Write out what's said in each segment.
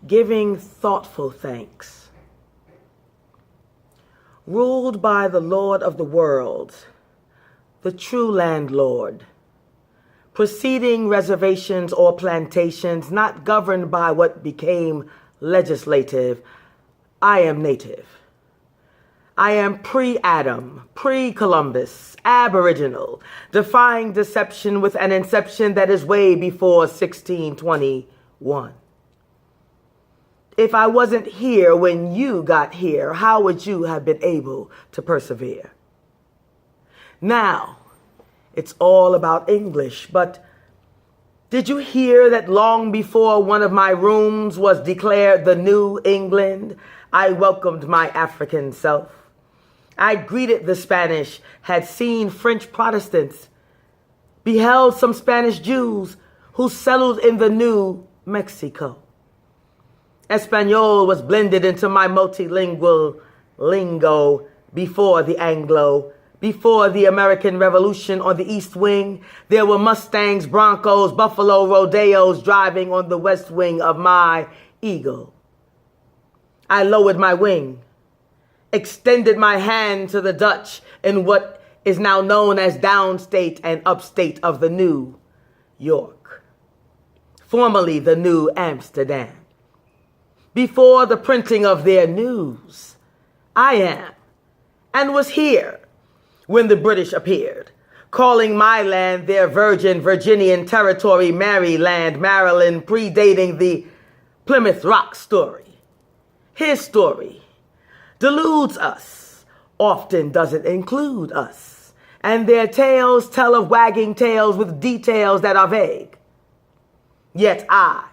giving thoughtful thanks. Ruled by the Lord of the world, the true landlord, preceding reservations or plantations, not governed by what became legislative, I am native. I am pre-Adam, pre-Columbus, aboriginal, defying deception with an inception that is way before 1621. If I wasn't here when you got here, how would you have been able to persevere? Now, it's all about English, but did you hear that long before one of my rooms was declared the New England, I welcomed my African self? I greeted the Spanish, had seen French Protestants, beheld some Spanish Jews who settled in the New Mexico. Espanol was blended into my multilingual lingo before the Anglo. Before the American Revolution on the East Wing, there were Mustangs, Broncos, Buffalo Rodeos driving on the west wing of my eagle. I lowered my wing, extended my hand to the Dutch in what is now known as downstate and upstate of the New York, formerly the New Amsterdam. Before the printing of their news, I am and was here when the British appeared, calling my land their virgin Virginian territory, Maryland, Maryland, predating the Plymouth Rock story. His story deludes us, often doesn't include us, and their tales tell of wagging tails with details that are vague. Yet I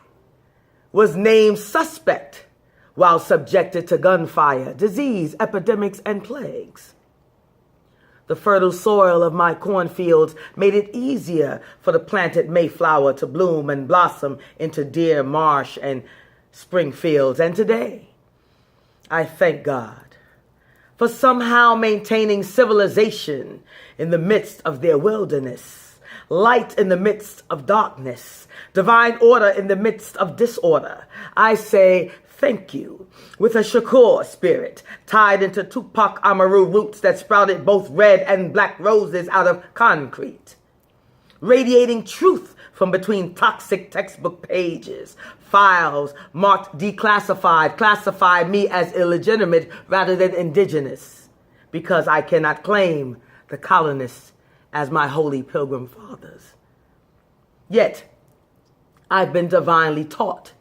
was named suspect while subjected to gunfire, disease, epidemics, and plagues. The fertile soil of my cornfields made it easier for the planted Mayflower to bloom and blossom into dear marsh and spring fields. And today, I thank God for somehow maintaining civilization in the midst of their wilderness, light in the midst of darkness, divine order in the midst of disorder. I say thank you with a Shakur spirit tied into Tupac Amaru roots that sprouted both red and black roses out of concrete, radiating truth from between toxic textbook pages. Files marked declassified classify me as illegitimate rather than indigenous, because I cannot claim the colonists as my holy pilgrim fathers. Yet, I've been divinely taught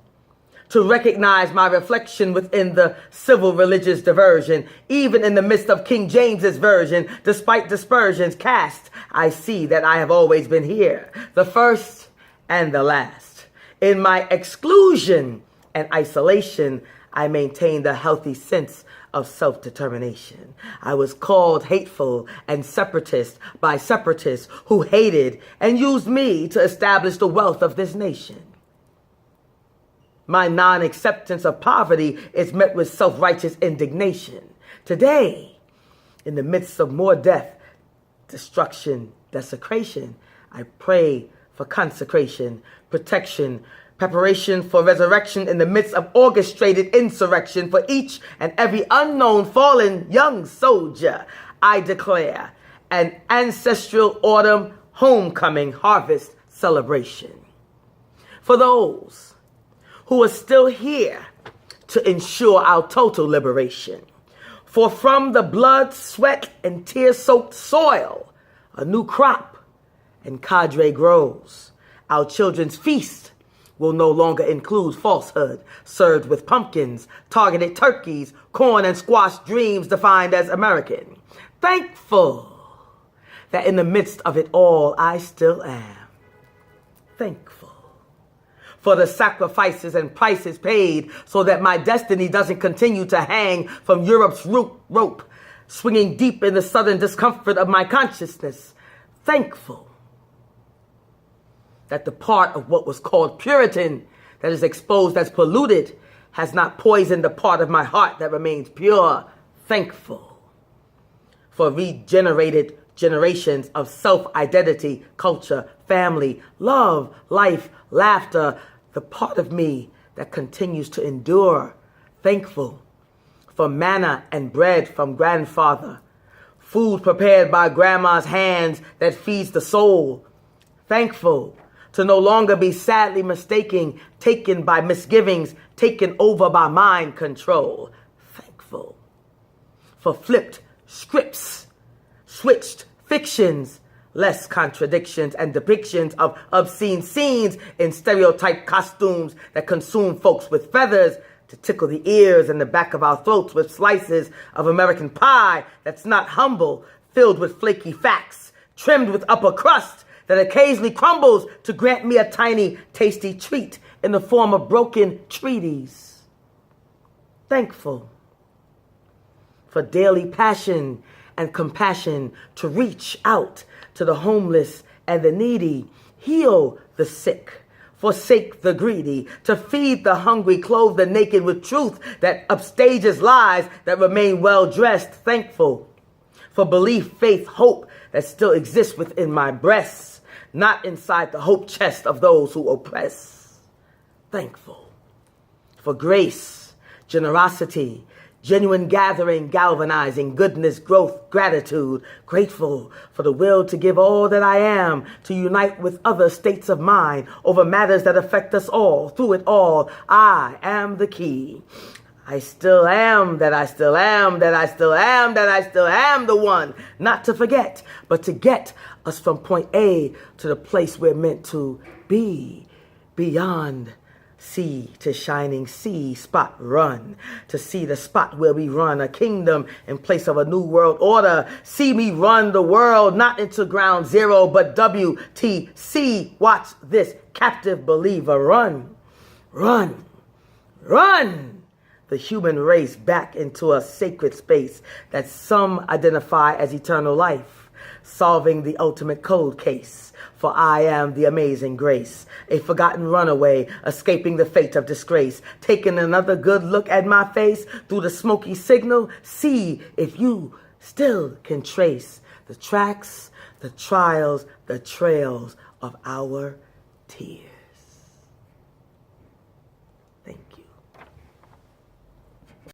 to recognize my reflection within the civil religious diversion, even in the midst of King James's version, despite dispersions cast, I see that I have always been here, the first and the last. In my exclusion and isolation, I maintained a healthy sense of self-determination. I was called hateful and separatist by separatists who hated and used me to establish the wealth of this nation. My non-acceptance of poverty is met with self-righteous indignation. Today, in the midst of more death, destruction, desecration, I pray for consecration, protection, preparation for resurrection in the midst of orchestrated insurrection for each and every unknown fallen young soldier. I declare an ancestral autumn homecoming harvest celebration. For those who are still here to ensure our total liberation. For from the blood, sweat, and tear-soaked soil, a new crop and cadre grows. Our children's feast will no longer include falsehood, served with pumpkins, targeted turkeys, corn and squash dreams defined as American. Thankful that in the midst of it all, I still am. Thankful for the sacrifices and prices paid so that my destiny doesn't continue to hang from Europe's rope, swinging deep in the southern discomfort of my consciousness. Thankful that the part of what was called Puritan that is exposed as polluted has not poisoned the part of my heart that remains pure. Thankful for regenerated generations of self-identity, culture, family, love, life, laughter, the part of me that continues to endure. Thankful for manna and bread from grandfather, food prepared by grandma's hands that feeds the soul. Thankful to no longer be sadly mistaken, taken by misgivings, taken over by mind control. Thankful for flipped scripts, switched fictions, less contradictions and depictions of obscene scenes in stereotyped costumes that consume folks with feathers to tickle the ears and the back of our throats with slices of American pie that's not humble, filled with flaky facts, trimmed with upper crust that occasionally crumbles to grant me a tiny, tasty treat in the form of broken treaties. Thankful for daily passion and compassion to reach out to the homeless and the needy, heal the sick, forsake the greedy, to feed the hungry, clothe the naked with truth that upstages lies that remain well-dressed. Thankful for belief, faith, hope that still exists within my breasts, not inside the hope chest of those who oppress. Thankful for grace, generosity, genuine gathering, galvanizing, goodness, growth, gratitude. Grateful for the will to give all that I am, to unite with other states of mind over matters that affect us all. Through it all, I am the key. I still am, that I still am, that I still am, that I still am the one. Not to forget, but to get us from point A to the place we're meant to be. Beyond sea to shining sea spot run. To see the spot where we run a kingdom in place of a new world order. See me run the world, not into ground zero, but WTC. Watch this captive believer run. Run. Run. The human race back into a sacred space that some identify as eternal life, solving the ultimate cold case. For I am the amazing grace, a forgotten runaway, escaping the fate of disgrace, taking another good look at my face through the smoky signal. See if you still can trace the tracks, the trials, the trails of our tears.